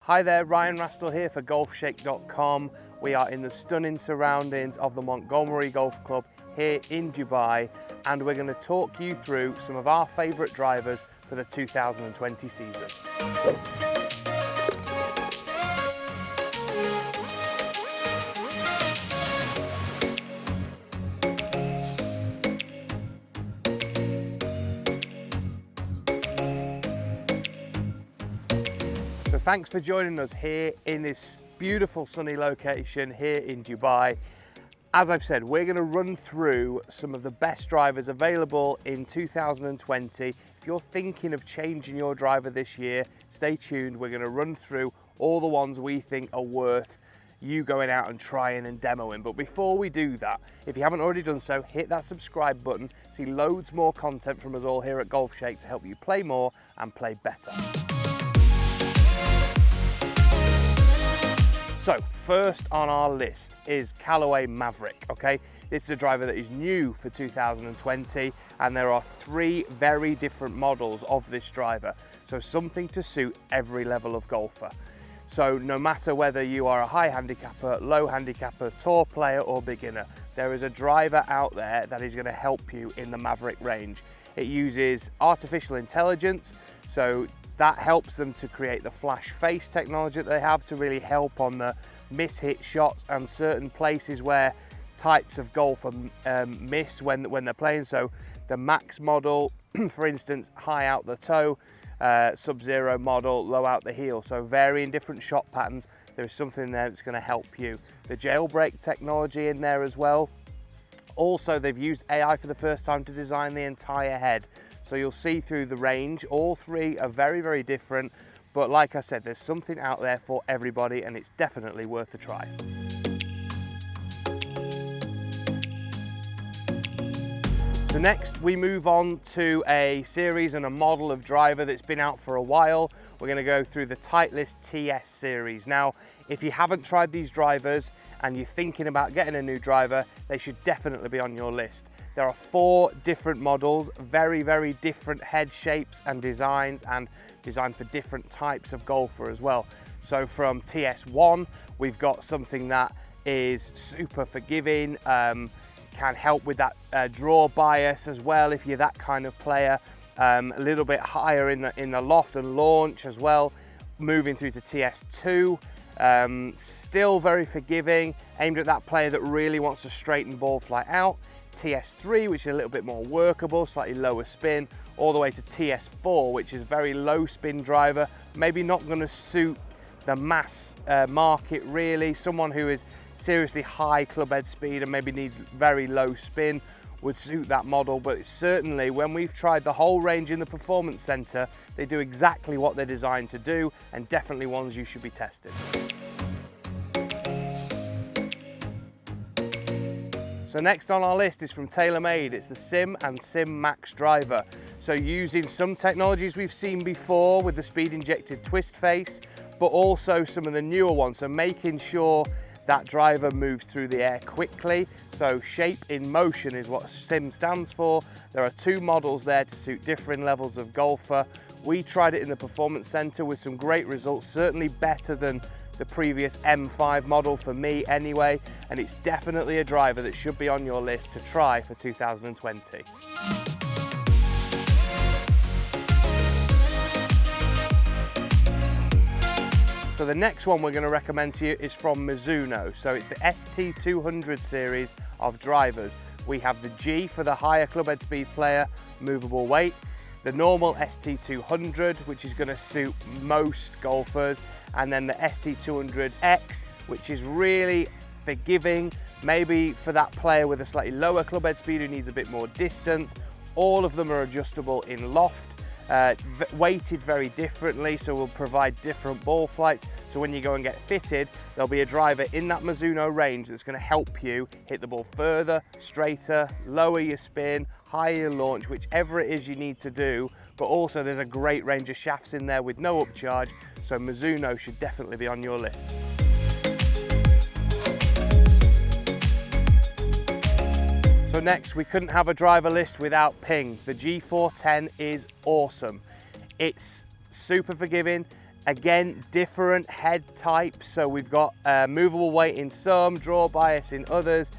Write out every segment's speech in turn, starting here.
Hi there, Ryan Rastell here for Golfshake.com. We are in the stunning surroundings of the Montgomery Golf Club here in Dubai, and we're going to talk you through some of our favourite drivers for the 2020 season. So thanks for joining us here in this beautiful sunny location here in Dubai. As I've said, we're going to run through some of the best drivers available in 2020. If you're thinking of changing your driver this year, stay tuned. We're going to run through all the ones we think are worth you going out and trying and demoing. But before we do that, if you haven't already done so, hit that subscribe button. See loads more content from us all here at Golfshake to help you play more and play better. So first on our list is Callaway Maverick, okay? This is a driver that is new for 2020, and there are three very different models of this driver. So something to suit every level of golfer. So no matter whether you are a high handicapper, low handicapper, tour player or beginner, there is a driver out there that is going to help you in the Maverick range. It uses artificial intelligence, so that helps them to create the flash face technology that they have to really help on the miss-hit shots and certain places where types of golfer miss when they're playing. So the Max model, for instance, high out the toe, Sub-Zero model, low out the heel. So varying different shot patterns, there is something there that's going to help you. The jailbreak technology in there as well. Also, they've used AI for the first time to design the entire head. So you'll see through the range, all three are very, very different. But like I said, there's something out there for everybody, and it's definitely worth a try. So next we move on to a series and a model of driver that's been out for a while. We're going to go through the Titleist TS series. Now, if you haven't tried these drivers and you're thinking about getting a new driver, they should definitely be on your list. There are 4 different models, very, very different head shapes and designs, and designed for different types of golfer as well. So from TS1, we've got something that is super forgiving, can help with that draw bias as well if you're that kind of player. A little bit higher in the loft and launch as well. Moving through to TS2, still very forgiving, aimed at that player that really wants to straighten ball flight out. TS3, which is a little bit more workable, slightly lower spin, all the way to TS4, which is very low spin driver, maybe not going to suit the mass market really. Someone who is seriously high club head speed and maybe needs very low spin would suit that model, but certainly when we've tried the whole range in the Performance Center, they do exactly what they're designed to do, and definitely ones you should be testing. So next on our list is from Taylormade. It's the Sim and Sim Max driver. So using some technologies we've seen before with the speed injected twist face, but also some of the newer ones. So making sure that driver moves through the air quickly. So shape in motion is what Sim stands for. There are 2 models there to suit different levels of golfer. We tried it in the Performance Center with some great results, certainly better than the previous M5 model for me anyway, and it's definitely a driver that should be on your list to try for 2020. So the next one we're going to recommend to you is from Mizuno. So it's the ST200 series of drivers. We have the G for the higher club head speed player, movable weight, the normal ST200, which is going to suit most golfers, and then the ST200X, which is really forgiving, maybe for that player with a slightly lower club head speed who needs a bit more distance. All of them are adjustable in loft, weighted very differently, so will provide different ball flights. So when you go and get fitted, there'll be a driver in that Mizuno range that's going to help you hit the ball further, straighter, lower your spin, higher your launch, whichever it is you need to do. But also there's a great range of shafts in there with no upcharge, so Mizuno should definitely be on your list. So next, we couldn't have a driver list without Ping. The G410 is awesome. It's super forgiving. Again, different head types. So we've got movable weight in some, draw bias in others,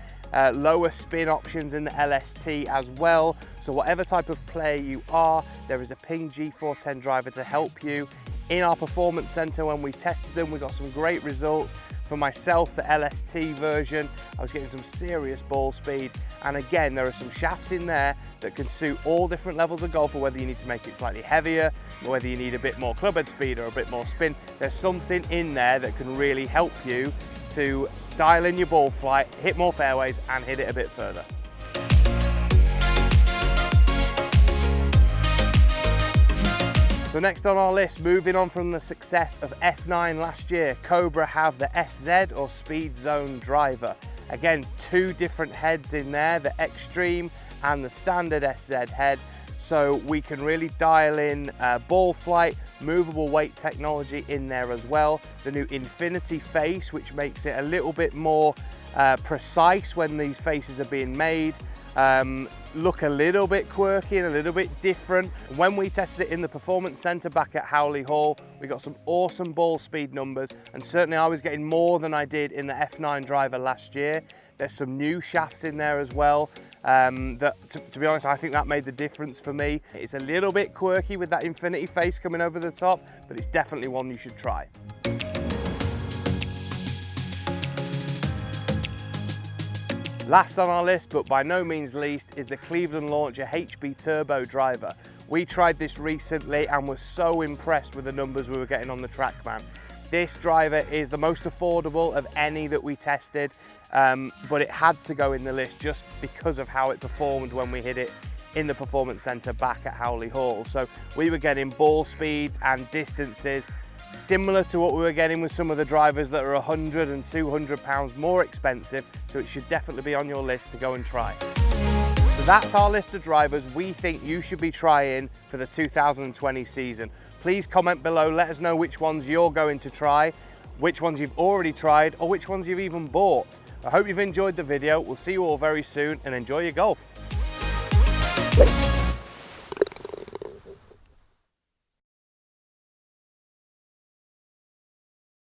lower spin options in the LST as well. So whatever type of player you are, there is a Ping G410 driver to help you. In our performance center, when we tested them, we got some great results. For myself, the LST version, I was getting some serious ball speed. And again, there are some shafts in there that can suit all different levels of golfer, whether you need to make it slightly heavier, or whether you need a bit more clubhead speed or a bit more spin. There's something in there that can really help you to dial in your ball flight, hit more fairways, and hit it a bit further. So next on our list, moving on from the success of F9 last year, COBRA have the SZ or SPEEDZONE driver. Again, two different heads in there, the Extreme and the standard SZ head. So we can really dial in ball flight, movable weight technology in there as well. The new Infinity face, which makes it a little bit more precise when these faces are being made. Look a little bit quirky and a little bit different. When we tested it in the Performance Center back at Howley Hall, we got some awesome ball speed numbers, and certainly I was getting more than I did in the F9 driver last year. There's some new shafts in there as well. That, to be honest, I think that made the difference for me. It's a little bit quirky with that Infinity face coming over the top, but it's definitely one you should try. Last on our list, but by no means least, is the Cleveland Launcher HB Turbo driver. We tried this recently and were so impressed with the numbers we were getting on the TrackMan. This driver is the most affordable of any that we tested, but it had to go in the list just because of how it performed when we hit it in the Performance Center back at Howley Hall. So we were getting ball speeds and distances similar to what we were getting with some of the drivers that are 100 and 200 pounds more expensive, so it should definitely be on your list to go and try. So that's our list of drivers we think you should be trying for the 2020 season. Please comment below, let us know which ones you're going to try, which ones you've already tried, or which ones you've even bought. I hope you've enjoyed the video. We'll see you all very soon, and enjoy your golf.